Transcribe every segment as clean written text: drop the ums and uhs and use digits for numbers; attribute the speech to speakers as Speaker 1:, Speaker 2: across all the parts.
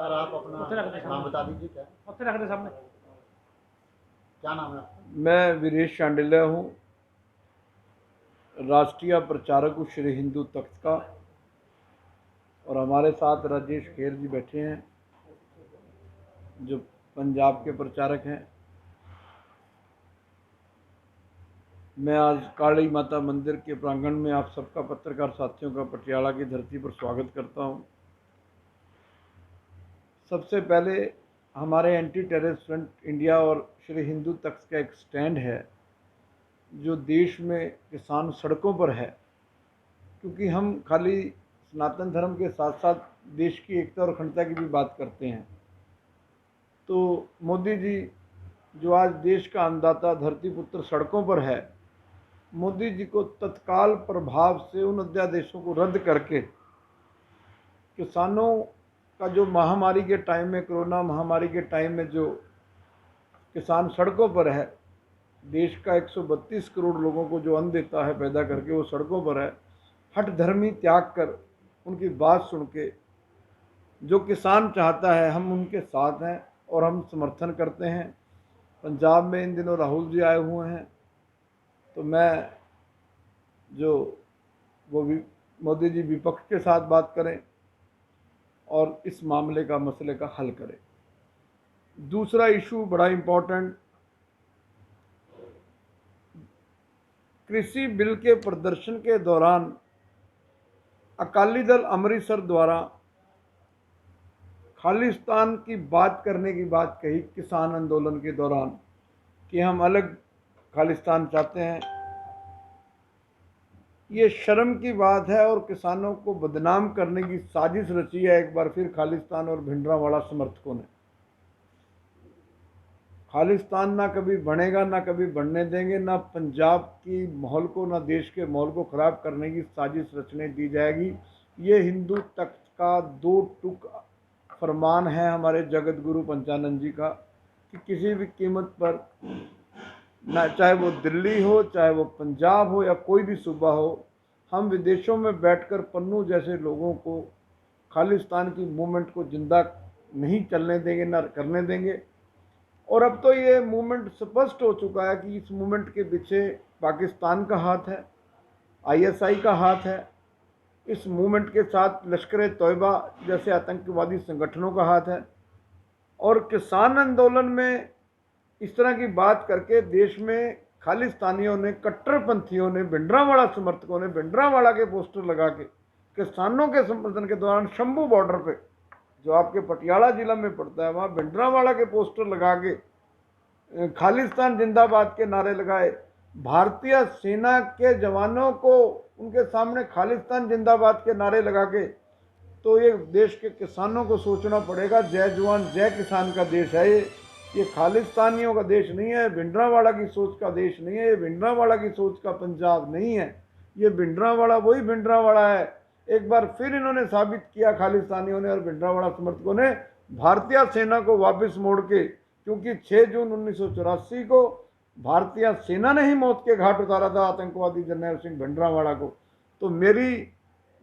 Speaker 1: Sir आप अपना नाम बता दीजिए। क्या नाम है आपका?
Speaker 2: मैं वीरेश शांडिल्य हूँ, राष्ट्रीय प्रचारक हूँ श्री हिंदू तख्त का। और हमारे साथ राजेश खेर जी बैठे हैं जो पंजाब के प्रचारक हैं। मैं आज काली माता मंदिर के प्रांगण में आप सबका, पत्रकार साथियों का, पटियाला की धरती पर स्वागत करता हूँ। सबसे पहले हमारे एंटी टेररिस्ट फ्रंट इंडिया और श्री हिंदू तख्त का एक स्टैंड है जो देश में किसान सड़कों पर है, क्योंकि हम खाली सनातन धर्म के साथ साथ देश की एकता और अखंडता की भी बात करते हैं। तो मोदी जी जो आज देश का अन्नदाता, धरती पुत्र सड़कों पर है, मोदी जी को तत्काल प्रभाव से उन अध्यादेशों को रद्द करके किसानों का जो महामारी के टाइम में, कोरोना महामारी के टाइम में जो किसान सड़कों पर है, देश का 132 करोड़ लोगों को जो अन्न देता है पैदा करके, वो सड़कों पर है। हठ धर्मी त्याग कर उनकी बात सुन के जो किसान चाहता है, हम उनके साथ हैं और हम समर्थन करते हैं। पंजाब में इन दिनों राहुल जी आए हुए हैं, तो मैं जो वो मोदी जी विपक्ष के साथ बात करें और इस मामले का, मसले का हल करें। दूसरा इशू बड़ा इम्पोर्टेंट, कृषि बिल के प्रदर्शन के दौरान अकाली दल अमृतसर द्वारा खालिस्तान की बात करने की बात कही किसान आंदोलन के दौरान कि हम अलग खालिस्तान चाहते हैं। ये शर्म की बात है और किसानों को बदनाम करने की साजिश रची है एक बार फिर खालिस्तान और भिंडरावाला समर्थकों ने। खालिस्तान ना कभी बनेगा, ना कभी बनने देंगे, ना पंजाब की माहौल को, ना देश के माहौल को ख़राब करने की साजिश रचने दी जाएगी। ये हिंदू तख्त का 2 टूक फरमान है हमारे जगत गुरु पंचानंद जी का कि किसी भी कीमत पर, ना चाहे वो दिल्ली हो, चाहे वो पंजाब हो, या कोई भी सूबा हो, हम विदेशों में बैठकर पन्नू जैसे लोगों को खालिस्तान की मूवमेंट को जिंदा नहीं चलने देंगे, ना करने देंगे। और अब तो ये मूवमेंट स्पष्ट हो चुका है कि इस मूवमेंट के पीछे पाकिस्तान का हाथ है, आईएसआई का हाथ है। इस मूवमेंट के साथ लश्कर तोयबा जैसे आतंकवादी संगठनों का हाथ है। और किसान आंदोलन में इस तरह की बात करके देश में खालिस्तानियों ने, कट्टरपंथियों ने, भिंडरावाला समर्थकों ने भिंडरावाला के पोस्टर लगा के किसानों के समर्थन के दौरान शंभू बॉर्डर पे, जो आपके पटियाला जिला में पड़ता है, वहाँ भिंडरावाला के पोस्टर लगा के खालिस्तान जिंदाबाद के नारे लगाए। भारतीय सेना के जवानों को उनके सामने खालिस्तान जिंदाबाद के नारे लगा के, तो ये देश के किसानों को सोचना पड़ेगा। जय जवान जय किसान का देश है ये खालिस्तानियों का देश नहीं है, भिंडरावाला की सोच का देश नहीं है, ये भिंडरावाला की सोच का पंजाब नहीं है। ये भिंडरावाला वही भिंडरावाला है। एक बार फिर इन्होंने साबित किया, खालिस्तानियों ने और भिंडरावाला समर्थकों ने, भारतीय सेना को वापस मोड़ के, क्योंकि 6 जून 1984 को भारतीय सेना ने ही मौत के घाट उतारा था आतंकवादी जरनैल सिंह भिंडरावाला को। तो मेरी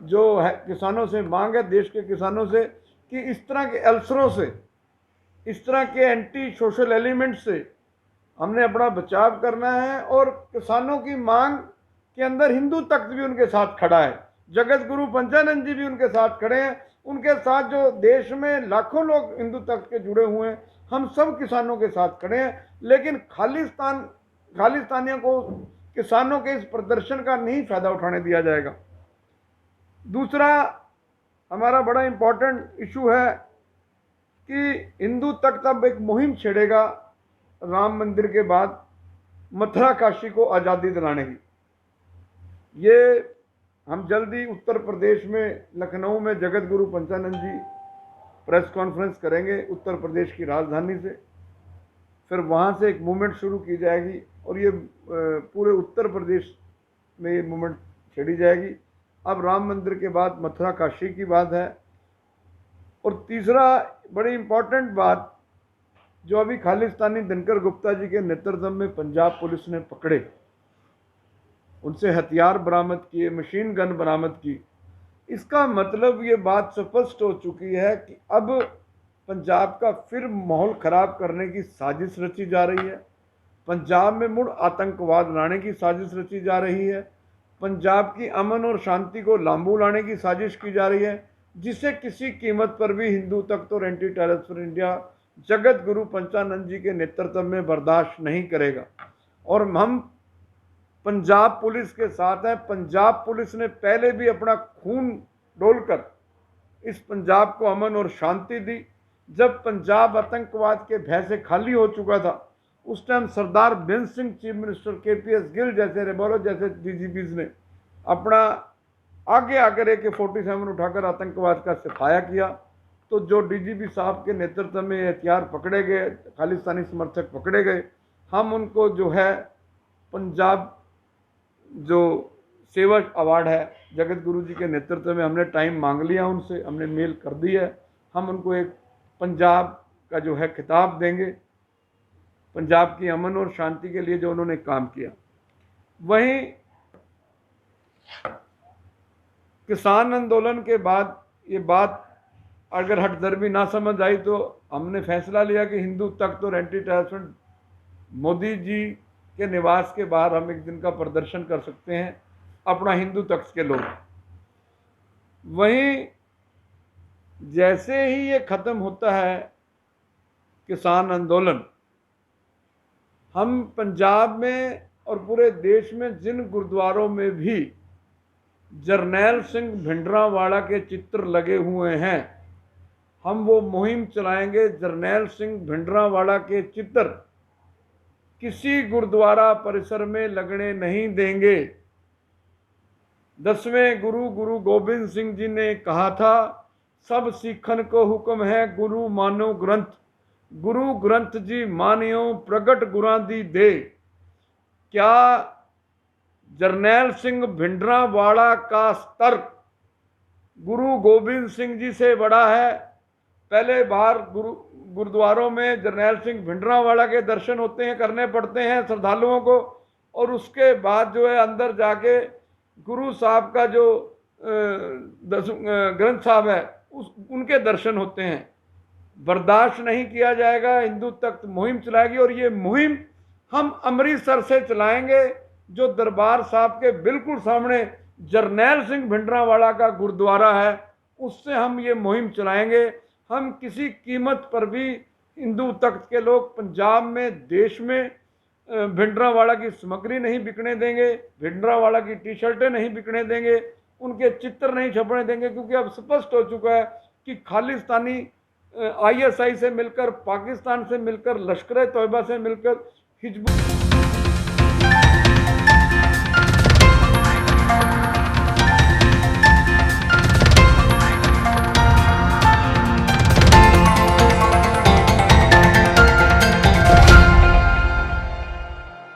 Speaker 2: जो है किसानों से मांग है, देश के किसानों से, कि इस तरह के अल्सरों से, इस तरह के एंटी सोशल एलिमेंट से हमने अपना बचाव करना है। और किसानों की मांग के अंदर हिंदू तख्त भी उनके साथ खड़ा है, जगत गुरु पंचानंद जी भी उनके साथ खड़े हैं। उनके साथ जो देश में लाखों लोग हिंदू तख्त के जुड़े हुए हैं, हम सब किसानों के साथ खड़े हैं। लेकिन खालिस्तानियों को किसानों के इस प्रदर्शन का नहीं फायदा उठाने दिया जाएगा। दूसरा हमारा बड़ा इंपॉर्टेंट इशू है कि हिंदू तख्त अब एक मुहिम छेड़ेगा राम मंदिर के बाद मथुरा काशी को आज़ादी दिलाने की। ये हम जल्दी उत्तर प्रदेश में, लखनऊ में जगत गुरु पंचानंद जी प्रेस कॉन्फ्रेंस करेंगे उत्तर प्रदेश की राजधानी से। फिर वहाँ से एक मूवमेंट शुरू की जाएगी और ये पूरे उत्तर प्रदेश में ये मूवमेंट छेड़ी जाएगी। अब राम मंदिर के बाद मथुरा काशी की बात है। और तीसरा बड़ी इम्पोर्टेंट बात, जो अभी खालिस्तानी दिनकर गुप्ता जी के नेतृत्व में पंजाब पुलिस ने पकड़े, उनसे हथियार बरामद किए, मशीन गन बरामद की, इसका मतलब ये बात स्पष्ट हो चुकी है कि अब पंजाब का फिर माहौल खराब करने की साजिश रची जा रही है। पंजाब में मुड़ आतंकवाद लाने की साजिश रची जा रही है। पंजाब की अमन और शांति को लांबू लाने की साजिश की जा रही है, जिसे किसी कीमत पर भी हिंदू तख्त और anti terrorist India Jagat Guru Panchanand जी के नेतृत्व में बर्दाश्त नहीं करेगा। और हम पंजाब पुलिस के साथ हैं। पंजाब पुलिस ने पहले भी अपना खून डोलकर इस पंजाब को अमन और शांति दी। जब पंजाब आतंकवाद के भय से खाली हो चुका था, उस time Sardar Beant Singh, chief minister KPS Gill जैसे, रेबोलो जैसे DGPs ने अपना आगे आकर AK-47 उठाकर आतंकवाद का सफाया किया। तो जो DGP साहब के नेतृत्व में हथियार पकड़े गए, खालिस्तानी समर्थक पकड़े गए, हम उनको जो है पंजाब जो सेवा अवार्ड है जगत गुरु जी के नेतृत्व में, हमने टाइम मांग लिया उनसे, हमने मेल कर दी है। हम उनको एक पंजाब का जो है खिताब देंगे, पंजाब की अमन और शांति के लिए जो उन्होंने काम किया। वहीं किसान आंदोलन के बाद ये बात अगर हटदर्मी ना समझ आई, तो हमने फैसला लिया कि हिंदू तख्त और एंटी टेररिस्ट मोदी जी के निवास के बाहर हम एक दिन का प्रदर्शन कर सकते हैं, अपना हिंदू तख्त के लोग। वहीं जैसे ही ये खत्म होता है किसान आंदोलन, हम पंजाब में और पूरे देश में जिन गुरुद्वारों में भी जरनैल सिंह भिंडरांवाला के चित्र लगे हुए हैं, हम वो मुहिम चलाएंगे। जरनैल सिंह भिंडरांवाला के चित्र किसी गुरुद्वारा परिसर में लगने नहीं देंगे। 10वें गुरु गुरु गोबिंद सिंह जी ने कहा था, सब सिखन को हुक्म है गुरु मानो ग्रंथ, गुरु ग्रंथ जी मानियो प्रगट गुरां दी दे। क्या जरनैल सिंह भिंडरांवाला का स्तर गुरु गोबिंद सिंह जी से बड़ा है? पहले बार गुरुद्वारों में जरनैल सिंह भिंडरांवाला के दर्शन होते हैं, करने पड़ते हैं श्रद्धालुओं को, और उसके बाद जो है अंदर जाके गुरु साहब का जो ग्रंथ साहब है उनके दर्शन होते हैं। बर्दाश्त नहीं किया जाएगा। हिंदू तख्त मुहिम चलाएगी, और ये मुहिम हम अमृतसर से चलाएंगे, जो दरबार साहब के बिल्कुल सामने जरनैल सिंह भिंडरांवाला का गुरुद्वारा है, उससे हम ये मुहिम चलाएंगे। हम किसी कीमत पर भी हिंदू तख्त के लोग पंजाब में, देश में भिंडरांवाला की सामग्री नहीं बिकने देंगे, भिंडरांवाला की टी-शर्टें नहीं बिकने देंगे, उनके चित्र नहीं छपने देंगे, क्योंकि अब स्पष्ट हो चुका है कि खालिस्तानी ISI से मिलकर, पाकिस्तान से मिलकर, लश्कर-ए-तौयबा से मिलकर, हिजबुल